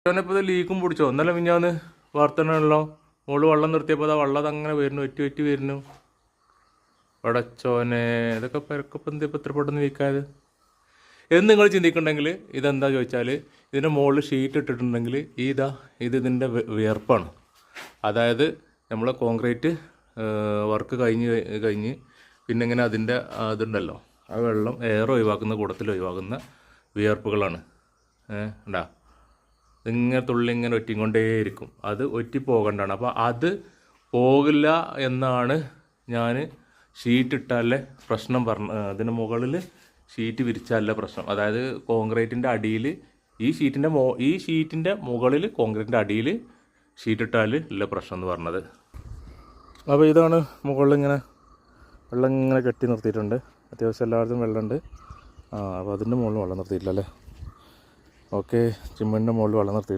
ഇപ്പോൾ ഇത് ലീക്കും പിടിച്ചോ? ഒന്നല്ല മിഞ്ഞാന്ന് വാർത്തണല്ലോ, മുകളിൽ വെള്ളം നിർത്തിയപ്പോൾ ആ വെള്ളം അതങ്ങനെ വരുന്നു, വെറ്റി വരുന്നു. പടച്ചോനെ, ഇതൊക്കെ പെരക്കപ്പം എന്ത് ഇപ്പം ഇത്ര പെട്ടെന്ന് ലീക്കായത് എന്ന് നിങ്ങൾ ചിന്തിക്കുന്നുണ്ടെങ്കിൽ ഇതെന്താ ചോദിച്ചാൽ, ഇതിൻ്റെ മുകളിൽ ഷീറ്റ് ഇട്ടിട്ടുണ്ടെങ്കിൽ ഇതിൻ്റെ വിയർപ്പാണ്. അതായത് നമ്മൾ കോൺക്രീറ്റ് വർക്ക് കഴിഞ്ഞ് പിന്നെ ഇങ്ങനെ അതിൻ്റെ ഇതുണ്ടല്ലോ, ആ വെള്ളം എയർ ഒഴിവാക്കുന്ന കൂടത്തിൽ ഒഴിവാക്കുന്ന വിയർപ്പുകളാണ്. ഉണ്ടാ ഇങ്ങനെ തുള്ളി ഇങ്ങനെ ഒറ്റിക്കൊണ്ടേയിരിക്കും. അത് ഒറ്റിപ്പോകേണ്ടതാണ്. അപ്പോൾ അത് പോകില്ല എന്നാണ് ഞാൻ ഷീറ്റ് ഇട്ടാലേ പ്രശ്നം അതിന് മുകളിൽ ഷീറ്റ് വിരിച്ചാലേ പ്രശ്നം. അതായത് കോൺക്രീറ്റിൻ്റെ അടിയിൽ ഈ ഷീറ്റിൻ്റെ മുകളിൽ കോൺക്രീറ്റിൻ്റെ അടിയിൽ ഷീറ്റ് ഇട്ടാൽ ഉള്ള പ്രശ്നം എന്ന് പറഞ്ഞത്. അപ്പോൾ ഇതാണ് മുകളിൽ ഇങ്ങനെ വെള്ളം ഇങ്ങനെ കെട്ടി നിർത്തിയിട്ടുണ്ട്. അത്യാവശ്യം എല്ലായിടത്തും വെള്ളമുണ്ട്. അപ്പോൾ അതിൻ്റെ മുകളിൽ വെള്ളം നിർത്തിയിട്ടില്ല അല്ലേ? ഓക്കെ, ചിമ്മിൻ്റെ മുകളിൽ വെള്ളം നിർത്തി.